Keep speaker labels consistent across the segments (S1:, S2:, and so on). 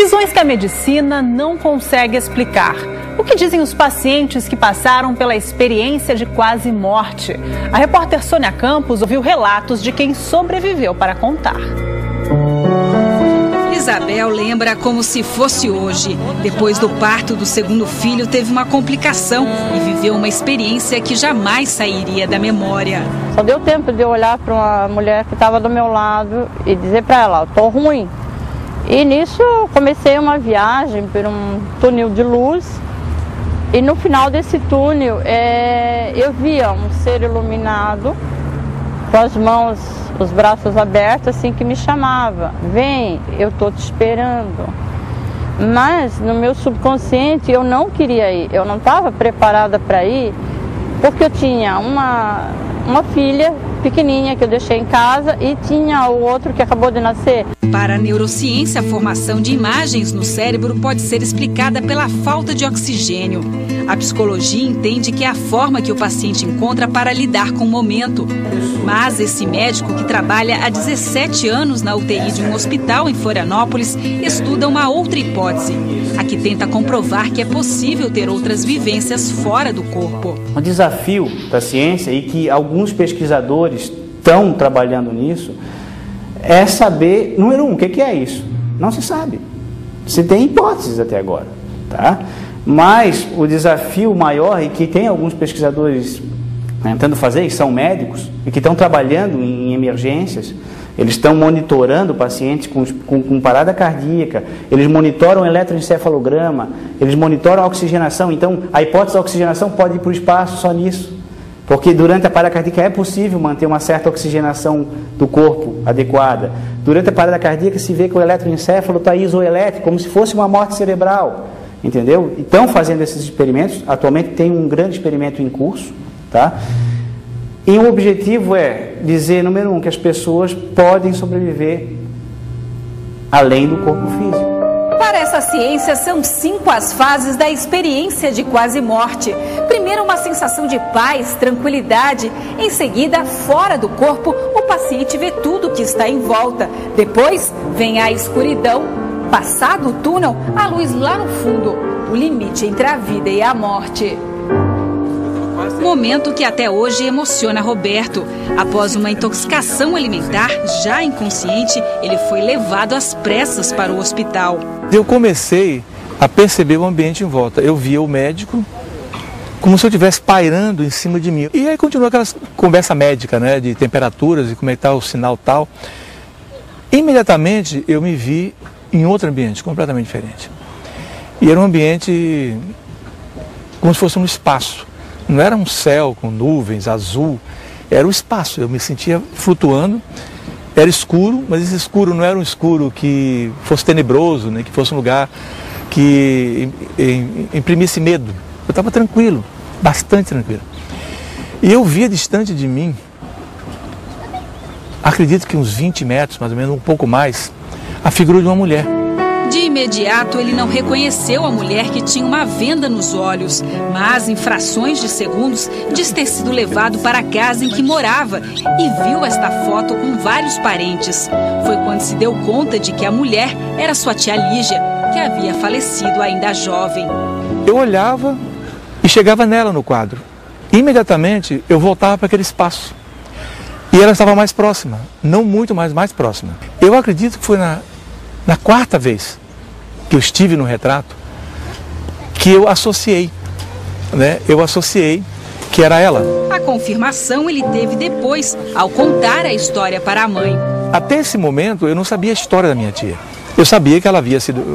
S1: Visões que a medicina não consegue explicar. O que dizem os pacientes que passaram pela experiência de quase morte? A repórter Sônia Campos ouviu relatos de quem sobreviveu para contar.
S2: Isabel lembra como se fosse hoje. Depois do parto do segundo filho, teve uma complicação e viveu uma experiência que jamais sairia da memória.
S3: Só deu tempo de eu olhar para uma mulher que estava do meu lado e dizer para ela, estou ruim. E nisso eu comecei uma viagem por um túnel de luz. E no final desse túnel eu via um ser iluminado com as mãos, os braços abertos, assim, que me chamava. Vem, eu estou te esperando. Mas no meu subconsciente eu não queria ir, eu não estava preparada para ir, porque eu tinha uma filha pequenininha que eu deixei em casa e tinha o outro que acabou de nascer.
S2: Para a neurociência, a formação de imagens no cérebro pode ser explicada pela falta de oxigênio. A psicologia entende que é a forma que o paciente encontra para lidar com o momento. Mas esse médico, que trabalha há 17 anos na UTI de um hospital em Florianópolis, estuda uma outra hipótese. A que tenta comprovar que é possível ter outras vivências fora do corpo.
S4: Um desafio da ciência, e que alguns pesquisadores estão trabalhando nisso, é saber, número um, o que é isso? Não se sabe. Se tem hipóteses até agora, tá? Mas o desafio maior, e que tem alguns pesquisadores tentando fazer, que são médicos, e que estão trabalhando em emergências, eles estão monitorando pacientes com parada cardíaca, eles monitoram o eletroencefalograma, eles monitoram a oxigenação. Então, a hipótese da oxigenação pode ir para o espaço só nisso. Porque durante a parada cardíaca é possível manter uma certa oxigenação do corpo adequada. Durante a parada cardíaca se vê que o eletroencefalo está isoelétrico, como se fosse uma morte cerebral. Entendeu? Estão fazendo esses experimentos. Atualmente tem um grande experimento em curso. Tá? E o objetivo é dizer, número um, que as pessoas podem sobreviver além do corpo físico.
S2: Para essa ciência, são 5 as fases da experiência de quase morte. Primeiro, uma sensação de paz, tranquilidade. Em seguida, fora do corpo, o paciente vê tudo que está em volta. Depois, vem a escuridão. Passado o túnel, a luz lá no fundo. O limite entre a vida e a morte. Momento que até hoje emociona Roberto. Após uma intoxicação alimentar, já inconsciente, ele foi levado às pressas para o hospital.
S5: Eu comecei a perceber o ambiente em volta. Eu via o médico como se eu estivesse pairando em cima de mim. E aí continua aquela conversa médica, né, de temperaturas e como é que está o sinal tal. Imediatamente eu me vi em outro ambiente, completamente diferente. E era um ambiente como se fosse um espaço. Não era um céu com nuvens, azul, era o espaço. Eu me sentia flutuando, era escuro, mas esse escuro não era um escuro que fosse tenebroso, né? Que fosse um lugar que imprimisse medo. Eu estava tranquilo, bastante tranquilo. E eu via distante de mim, acredito que uns 20 metros, mais ou menos, um pouco mais, a figura de uma mulher.
S2: De imediato, ele não reconheceu a mulher que tinha uma venda nos olhos, mas em frações de segundos diz ter sido levado para a casa em que morava e viu esta foto com vários parentes. Foi quando se deu conta de que a mulher era sua tia Lígia, que havia falecido ainda jovem.
S5: Eu olhava e chegava nela no quadro. Imediatamente eu voltava para aquele espaço. E ela estava mais próxima, não muito, mas mais próxima. Eu acredito que foi na quarta vez que eu estive no retrato, que eu associei, né? Eu associei que era ela.
S2: A confirmação ele teve depois, ao contar a história para a mãe.
S5: Até esse momento eu não sabia a história da minha tia. Eu sabia que ela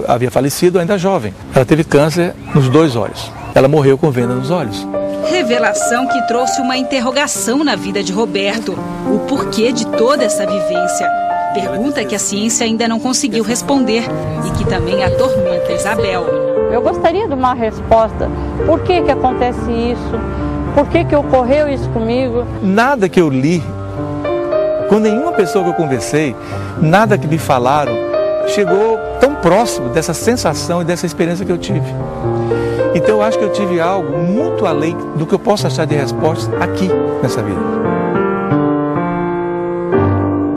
S5: havia falecido ainda jovem. Ela teve câncer nos 2 olhos. Ela morreu com venda nos olhos.
S2: Revelação que trouxe uma interrogação na vida de Roberto. O porquê de toda essa vivência. Pergunta que a ciência ainda não conseguiu responder e que também atormenta Isabel.
S3: Eu gostaria de uma resposta. Por que acontece isso? Por que ocorreu isso comigo?
S5: Nada que eu li, com nenhuma pessoa que eu conversei, nada que me falaram, chegou tão próximo dessa sensação e dessa experiência que eu tive. Então eu acho que eu tive algo muito além do que eu posso achar de resposta aqui nessa vida.